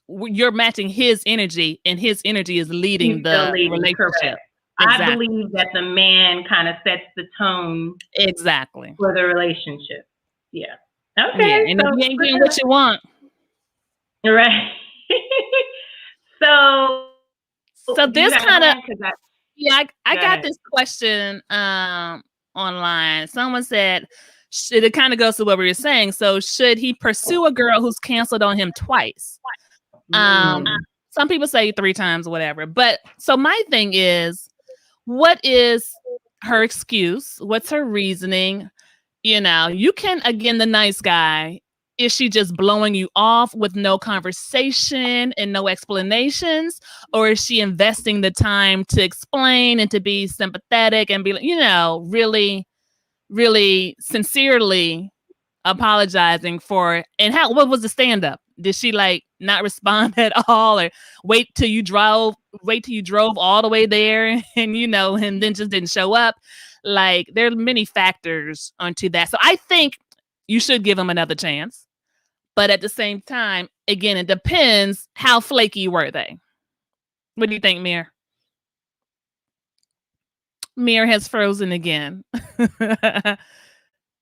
you're matching his energy, and his energy is leading the relationship. Correct. Exactly. I believe that the man kind of sets the tone exactly for the relationship. Yeah. Okay. Yeah. And if you ain't getting what you want, right? So this kind of I got this question online. Someone said, it kind of goes to what we were saying. So should he pursue a girl who's canceled on him twice? Some people say 3 times, whatever. But so my thing is, what is her excuse? What's her reasoning? You know, you can, again, the nice guy. Is she just blowing you off with no conversation and no explanations? Or is she investing the time to explain and to be sympathetic and be, you know, really, really sincerely apologizing for, and what was the stand-up? Did she like not respond at all, or wait till you drove all the way there and, you know, and then just didn't show up? Like, there are many factors onto that. So I think you should give him another chance. But at the same time, again, it depends how flaky were they. What do you think, Mir? Mir has frozen again.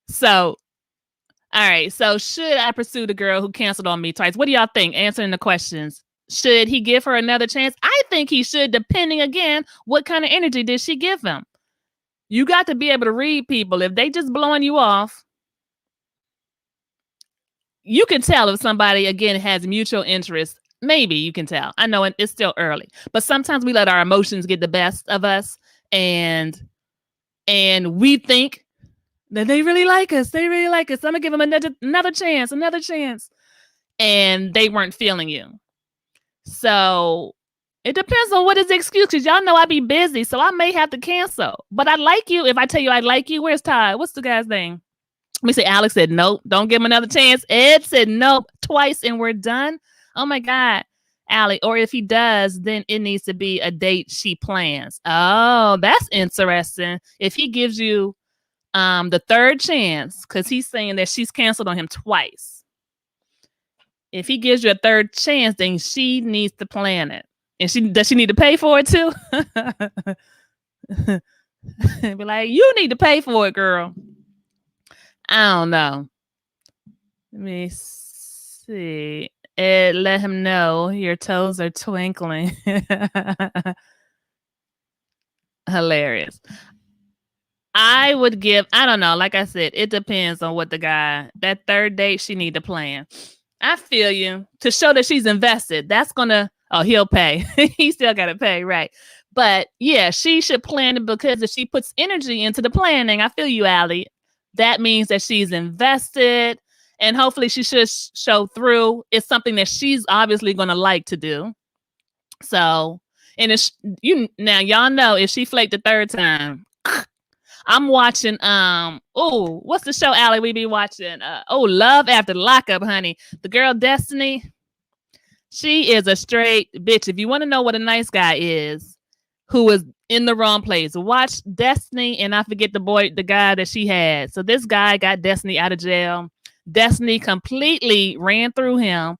So, all right. So should I pursue the girl who canceled on me twice? What do y'all think? Answering the questions. Should he give her another chance? I think he should, depending, again, what kind of energy did she give him? You got to be able to read people. If they just blowing you off, you can tell if somebody, again, has mutual interest. Maybe you can tell. I know it's still early, but sometimes we let our emotions get the best of us, and we think that they really like us. They really like us. I'm gonna give them another chance, and they weren't feeling you. So it depends on what is the excuse. Because y'all know I be busy, so I may have to cancel. But I like you. If I tell you I like you, where's Ty? What's the guy's name? Let me say, Alex said, nope, don't give him another chance. Ed said, nope, twice and we're done. Oh my God, Allie. Or if he does, then it needs to be a date she plans. Oh, that's interesting. If he gives you the third chance, because he's saying that she's canceled on him twice. If he gives you a third chance, then she needs to plan it. And does she need to pay for it too? Be like, you need to pay for it, girl. I don't know. Let me see. Let him know your toes are twinkling. Hilarious. I don't know. Like I said, it depends on what that third date she need to plan. I feel you. To show that she's invested. That's gonna, he'll pay. He still gotta pay, right? But yeah, she should plan it, because if she puts energy into the planning, I feel you, Allie. That means that she's invested, and hopefully she should show through. It's something that she's obviously going to like to do. So, and y'all know if she flaked the third time, I'm watching, what's the show, Allie, we be watching? Love After Lockup, honey. The girl Destiny, she is a straight bitch. If you want to know what a nice guy is, who is in the wrong place, watch Destiny, and I forget the guy that she had. So this guy got Destiny out of jail. Destiny completely ran through him,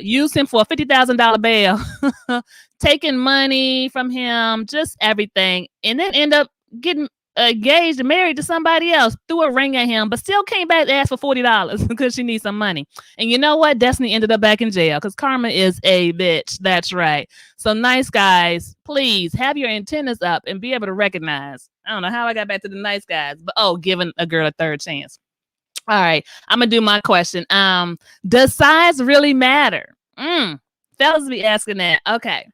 used him for a $50,000 bail, taking money from him, just everything, and then end up getting engaged and married to somebody else, threw a ring at him, but still came back to ask for $40 because she needs some money. And you know what? Destiny ended up back in jail because karma is a bitch. That's right. So nice guys, please have your antennas up and be able to recognize. I don't know how I got back to the nice guys, but giving a girl a third chance. All right, I'm gonna do my question. Does size really matter? Fellas be asking that. Okay,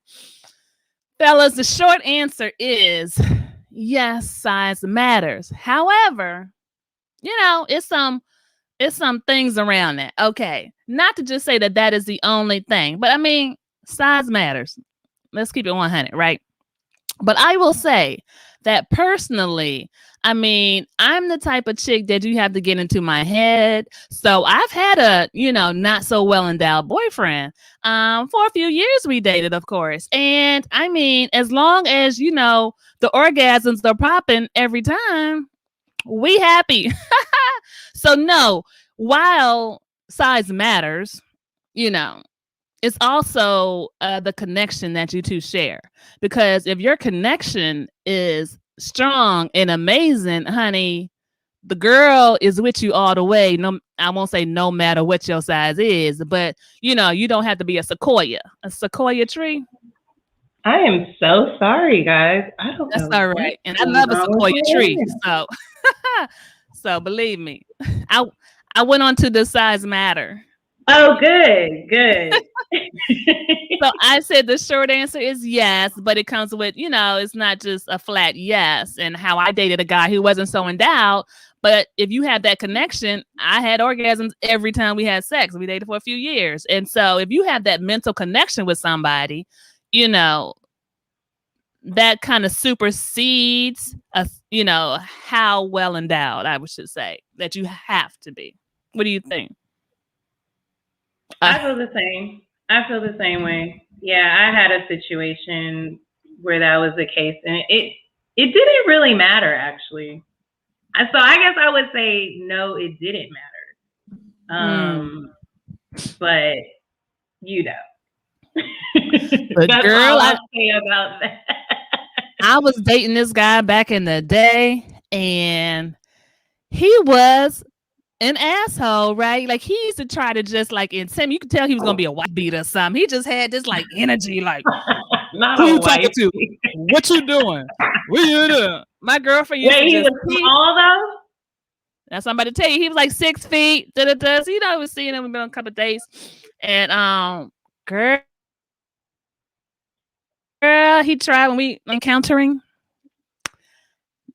fellas, the short answer is yes, size matters. However, you know, it's some things around that. Okay, not to just say that is the only thing, but I mean, size matters. Let's keep it 100, right? But I will say that personally, I mean, I'm the type of chick that you have to get into my head. So I've had a, not so well endowed boyfriend. For a few years we dated, of course. And I mean, as long as, the orgasms are popping every time, we happy. So no, while size matters, it's also the connection that you two share. Because if your connection is strong and amazing, honey, the girl is with you all the way. No, I won't say no matter what your size is, but you don't have to be a sequoia tree. I am so sorry, guys. I don't know. That's all right. And I love a sequoia tree. So So believe me, I I went on to Does Size Matter? Oh, good, good. So I said the short answer is yes, but it comes with, it's not just a flat yes. And how I dated a guy who wasn't so endowed. But if you had that connection, I had orgasms every time we had sex. We dated for a few years. And so if you have that mental connection with somebody, you know, that kind of supersedes, how well endowed, I should say, that you have to be. What do you think? I feel the same. I feel the same way. Yeah, I had a situation where that was the case, and it didn't really matter actually. So I guess I would say no, it didn't matter. But you know, But that's girl, all I'll say about that. I was dating this guy back in the day, and he was an asshole, right? Like he used to try to just like intimidate. You could tell he was gonna be a white beat or something. He just had this like energy, like Not who a you talking white to? What you doing? What you doing? My girlfriend used Wait, to he just was small though? That's somebody to tell you he was like 6 feet. So, I was seeing him. We've been on a couple of days, and girl, he tried when we encountering.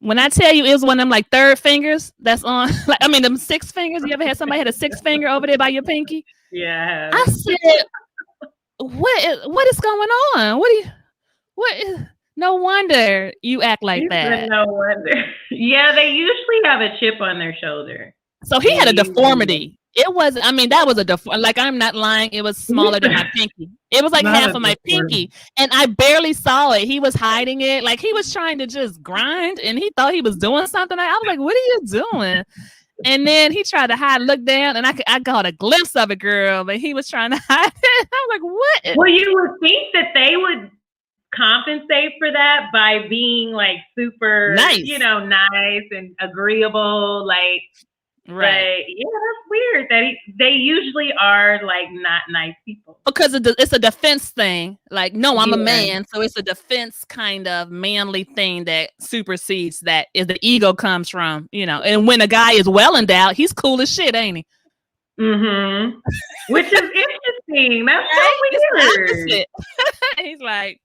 When I tell you it was one of them like third fingers that's on, like them 6 fingers. You ever had somebody had a 6 finger over there by your pinky? Yeah. I said, what is going on? No wonder you act like that. No wonder. Yeah, they usually have a chip on their shoulder. So he had a deformity. It was, that was a like, I'm not lying. It was smaller than my pinky. It was like half of my pinky, and I barely saw it. He was hiding it. Like he was trying to just grind, and he thought he was doing something. I was like, what are you doing? And then he tried to hide, look down, and I got a glimpse of it, girl, but he was trying to hide it. I was like, what? Well, you would think that they would compensate for that by being like super nice, nice and agreeable, like right. But yeah, that's weird that they usually are like not nice people. Because it's a defense thing. Like, no, I'm a man, so it's a defense kind of manly thing that supersedes that is the ego comes from, and when a guy is well endowed, he's cool as shit, ain't he? Mm-hmm. Which is interesting. That's so weird. He's like,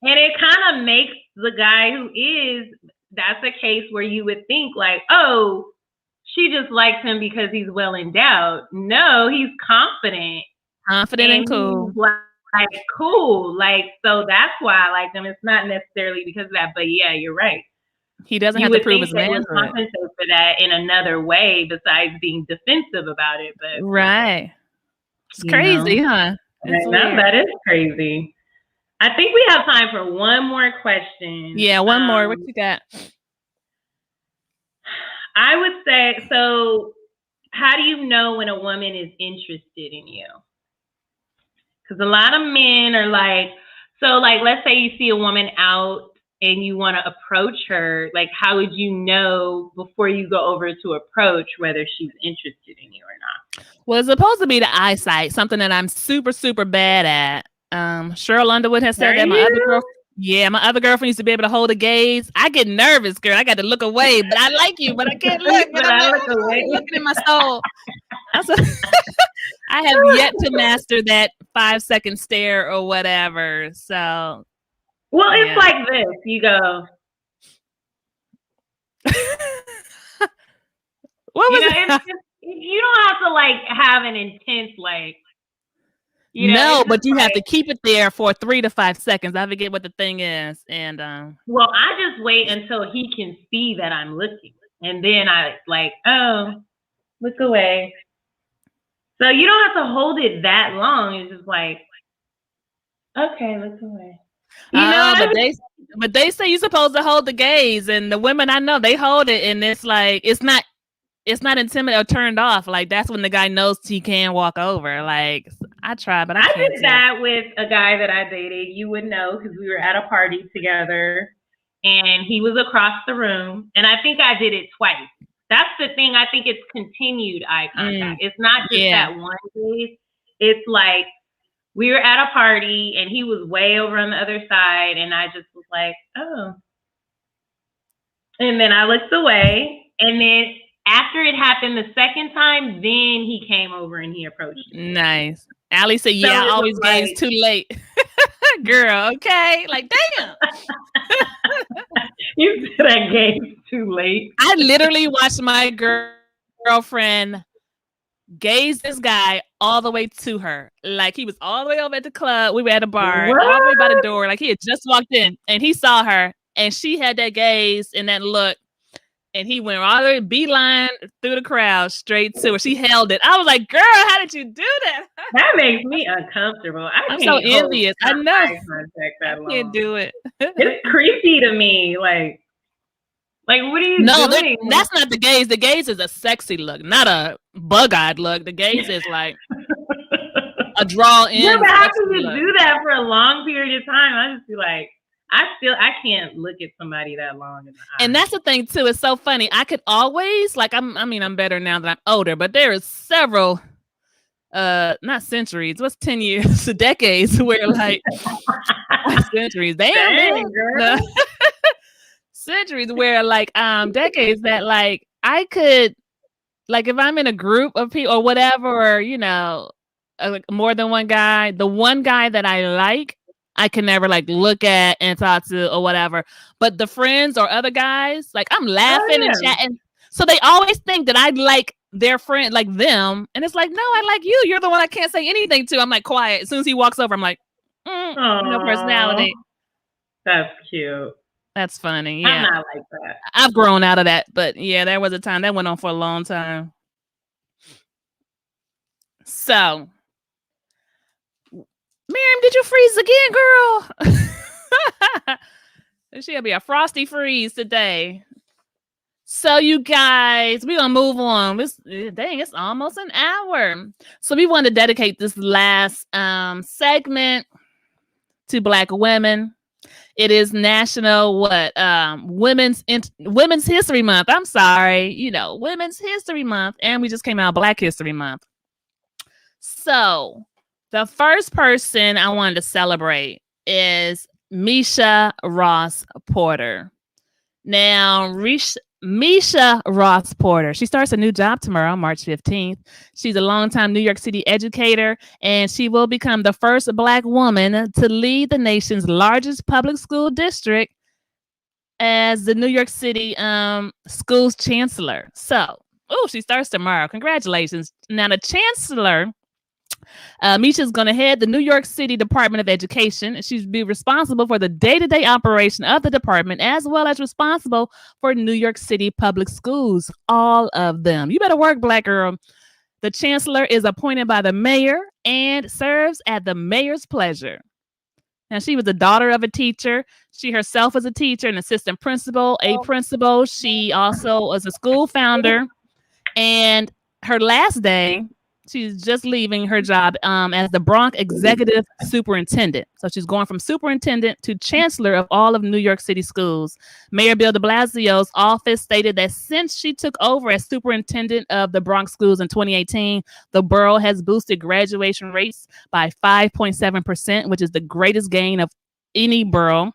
and it kind of makes the guy who is, that's a case where you would think like, oh, she just likes him because he's well endowed. No, he's confident and cool. Like cool. Like, so that's why I like him. It's not necessarily because of that, but yeah, you're right. He doesn't have to prove his manhood. Compensate for that in another way besides being defensive about it. But right. It's crazy, huh? That is crazy. I think we have time for one more question. Yeah, one more. What you got? I would say, so how do you know when a woman is interested in you? Because a lot of men are like, so like, let's say you see a woman out and you want to approach her. Like, how would you know before you go over to approach whether she's interested in you or not? Well, it's supposed to be the eyesight, something that I'm super, super bad at. Cheryl Underwood has said that. My other girlfriend used to be able to hold a gaze. I get nervous, girl. I got to look away, but I like you, but I can't look. But I look away, looking in my soul. I have yet to master that 5-second stare or whatever. So, well, it's like this. You go. What was it? You don't have to like have an intense like. No, but you have to keep it there for 3 to 5 seconds. I forget what the thing is, and well, I just wait until he can see that I'm looking, and then I like, oh, look away. So you don't have to hold it that long. It's just like, okay, look away. But they say you're supposed to hold the gaze, and the women I know, they hold it, and it's like it's not intimidated or turned off. Like that's when the guy knows he can walk over. Like I tried, but I did that with a guy that I dated. You would know because we were at a party together, and he was across the room, and I think I did it twice. That's the thing. I think it's continued eye contact. It's not just that one gaze. It's like we were at a party, and he was way over on the other side, and I just was like, oh. And then I looked away, and then after it happened the second time, then he came over and he approached me. Nice. Allie said, yeah, I always gaze too late. Girl, okay? Like, damn. You said I gaze too late. I literally watched my girlfriend gaze this guy all the way to her. Like, he was all the way over at the club. We were at a bar, all the way by the door. Like, he had just walked in and he saw her and she had that gaze and that look. And he went all the way beeline through the crowd straight to her. She held it. I was like, girl, how did you do that? That makes me uncomfortable. I'm so envious. I know. I can't do it. It's creepy to me. Like what are you doing? That's not the gaze. The gaze is a sexy look, not a bug-eyed look. The gaze is like a draw in. Yeah, but how can you do that for a long period of time? I just be like, I can't look at somebody that long in the eye. And that's the thing too. It's so funny. I could always I'm better now that I'm older, but there is several not centuries, what's 10 years, decades where like centuries, damn girl. Centuries where like decades that like I could like if I'm in a group of people or whatever, or you know, like more than one guy, the one guy that I like I can never like look at and talk to or whatever. But the friends or other guys, like I'm laughing and chatting. So they always think that I like their friend, like them. And it's like, no, I like you. You're the one I can't say anything to. I'm like quiet. As soon as he walks over, I'm like, no personality. That's cute. That's funny. Yeah. I'm not like that. I've grown out of that. But yeah, there was a time that went on for a long time. So Miriam, did you freeze again, girl? She'll be a frosty freeze today. So you guys, we're gonna move on. It's almost an hour. So we want to dedicate this last segment to Black women. It is National Women's History Month. I'm sorry, Women's History Month, and we just came out Black History Month. So the first person I wanted to celebrate is Misha Ross Porter. Now, Misha Ross Porter, she starts a new job tomorrow, March 15th. She's a longtime New York City educator, and she will become the first Black woman to lead the nation's largest public school district as the New York City schools chancellor. So, she starts tomorrow. Congratulations. Now, the chancellor, Misha is going to head the New York City Department of Education, and she'll be responsible for the day-to-day operation of the department, as well as responsible for New York City public schools, all of them. You better work, Black girl. The chancellor is appointed by the mayor and serves at the mayor's pleasure. Now, she was the daughter of a teacher. She herself was a teacher, an assistant principal, a principal. She also was a school founder, and her last day, she's just leaving her job as the Bronx executive superintendent. So she's going from superintendent to chancellor of all of New York City schools. Mayor Bill de Blasio's office stated that since she took over as superintendent of the Bronx schools in 2018, the borough has boosted graduation rates by 5.7%, which is the greatest gain of any borough.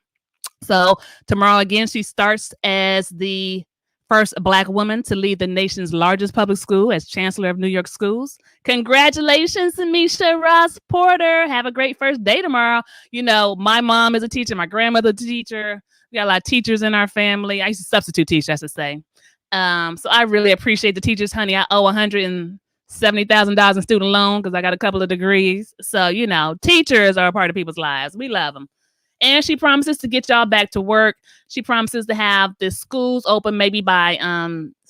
So tomorrow, again, she starts as the first Black woman to lead the nation's largest public school as chancellor of New York schools. Congratulations, Misha Ross Porter. Have a great first day tomorrow. My mom is a teacher. My grandmother's a teacher. We got a lot of teachers in our family. I used to substitute teach, I should say. So I really appreciate the teachers, honey. I owe $170,000 in student loan because I got a couple of degrees. So, teachers are a part of people's lives. We love them. And she promises to get y'all back to work. She promises to have the schools open maybe by,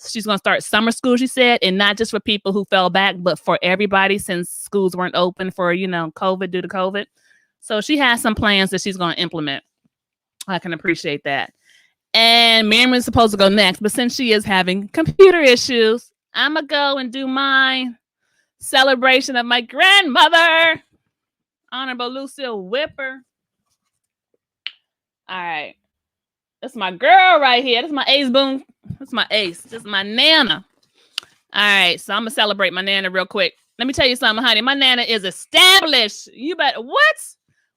she's going to start summer school, she said, and not just for people who fell back, but for everybody since schools weren't open for, COVID, due to COVID. So she has some plans that she's going to implement. I can appreciate that. And Miriam is supposed to go next, but since she is having computer issues, I'm going to go and do my celebration of my grandmother, Honorable Lucille Whipper. All right. That's my girl right here. That's my ace boom. That's my ace. This is my Nana. All right. So I'm going to celebrate my Nana real quick. Let me tell you something, honey. My Nana is established. You bet. What?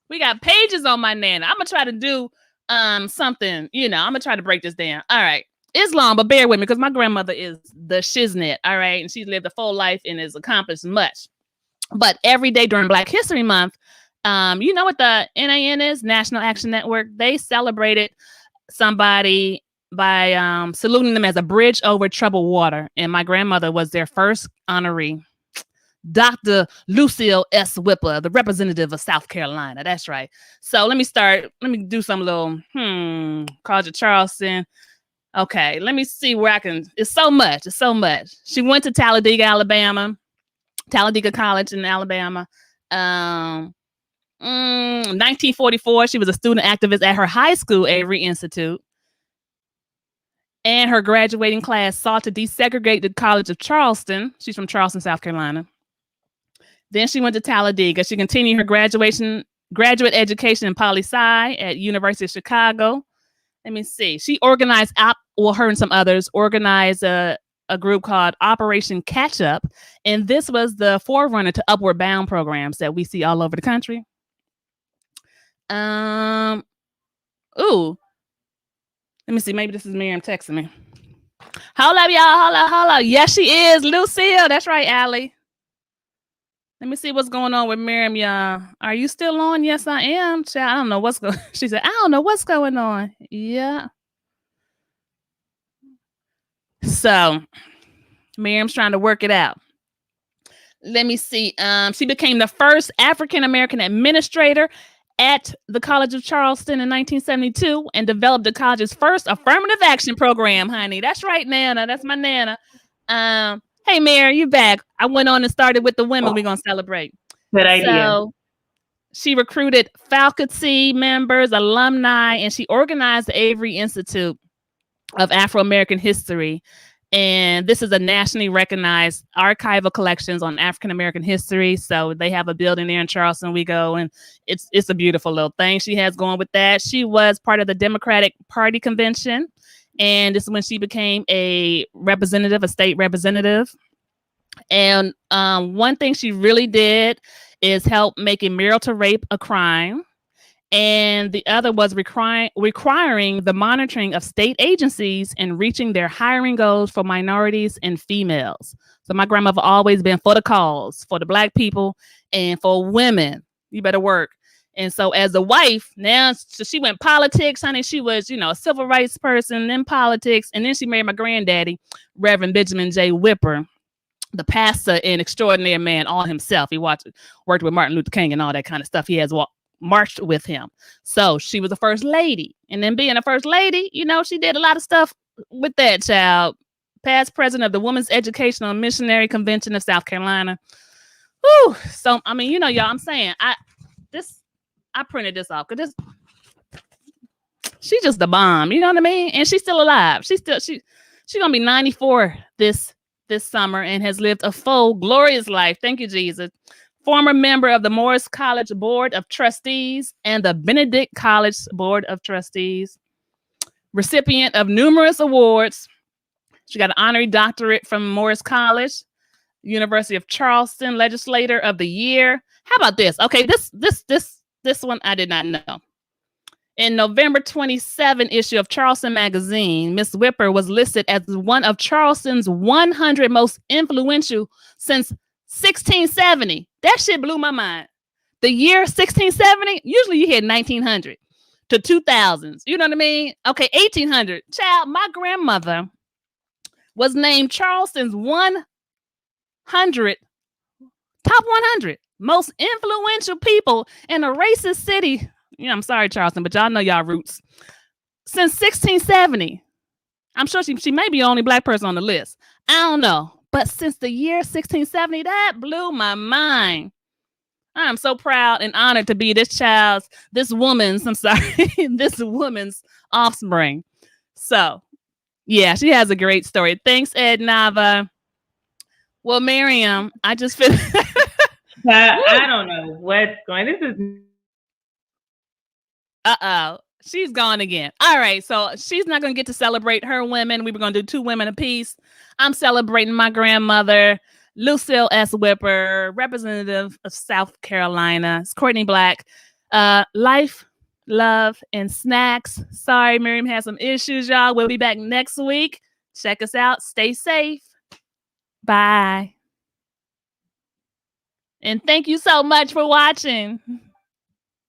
We got pages on my Nana. I'm going to try to do something. I'm going to try to break this down. All right. It's long, but bear with me because my grandmother is the shiznit, all right? And she's lived a full life and has accomplished much. But every day during Black History Month, you know what the NAN is? National Action Network. They celebrated somebody by saluting them as a bridge over troubled water. And my grandmother was their first honoree. Dr. Lucille S. Whipper, the representative of South Carolina. That's right. So let me start. Let me do some little, College of Charleston. Okay, let me see where I can. It's so much. It's so much. She went to Talladega, Alabama. Talladega College in Alabama. 1944, she was a student activist at her high school, Avery Institute. And her graduating class sought to desegregate the College of Charleston. She's from Charleston, South Carolina. Then she went to Talladega. She continued her graduate education in poli-sci at University of Chicago. Let me see. She organized, her and some others organized a group called Operation Catch Up. And this was the forerunner to Upward Bound programs that we see all over the country. Let me see. Maybe this is Miriam texting me. Hold up, y'all. Hold up. Yes, she is. Lucille. That's right, Allie. Let me see what's going on with Miriam, y'all. Are you still on? Yes, I am. I don't know what's going on. She said, I don't know what's going on. Yeah. So Miriam's trying to work it out. Let me see. She became the first African-American administrator at the College of Charleston in 1972 and developed the college's first affirmative action program, honey. That's right, Nana. That's my Nana. Hey, Mary, you back. I went on and started with the women. We're going to celebrate. Good idea. So she recruited faculty members, alumni, and she organized the Avery Institute of Afro-American History. And this is a nationally recognized archival collections on African-American history. So they have a building there in Charleston. We go, and it's a beautiful little thing she has going with that. She was part of the Democratic Party convention. And this is when she became a state representative. And one thing she really did is help making marital rape a crime. And the other was requiring the monitoring of state agencies and reaching their hiring goals for minorities and females. So my grandmother always been for the cause, for the Black people and for women. You better work. And so as a wife, now she went politics, honey. She was, a civil rights person, then politics. And then she married my granddaddy, Reverend Benjamin J. Whipper, the pastor and extraordinary man all himself. He worked with Martin Luther King and all that kind of stuff. He has marched with him. So she was the first lady. And then being a first lady, she did a lot of stuff with that child. Past president of the Women's Educational Missionary Convention of South Carolina. Whew. So, y'all, I'm saying, I printed this off because she's just the bomb. You know what I mean? And she's still alive. She's gonna be 94 this summer and has lived a full, glorious life. Thank you, Jesus. Former member of the Morris College Board of Trustees and the Benedict College Board of Trustees. Recipient of numerous awards. She got an honorary doctorate from Morris College, University of Charleston, Legislator of the Year. How about this? Okay, this one I did not know. In November 27 issue of Charleston Magazine, Miss Whipper was listed as one of Charleston's 100 most influential since 1670. That shit blew my mind. The year 1670, usually you hear 1900 to 2000s. You know what I mean? Okay, 1800. Child, my grandmother was named Charleston's top 100 most influential people in a racist city. I'm sorry, Charleston, but y'all know y'all roots. Since 1670. I'm sure she may be the only Black person on the list. I don't know. But since the year 1670, that blew my mind. I'm so proud and honored to be this woman's offspring. So, yeah, she has a great story. Thanks, Ed Nava. Well, Miriam, I just finished. I don't know what's going. This is. She's gone again. All right, so she's not going to get to celebrate her women. We were going to do 2 women apiece. I'm celebrating my grandmother, Lucille S. Whipper, representative of South Carolina. It's Courtney Black. Life love, and snacks. Sorry, Miriam had some issues, y'all. We'll be back next week. Check us out. Stay safe. Bye. And thank you so much for watching.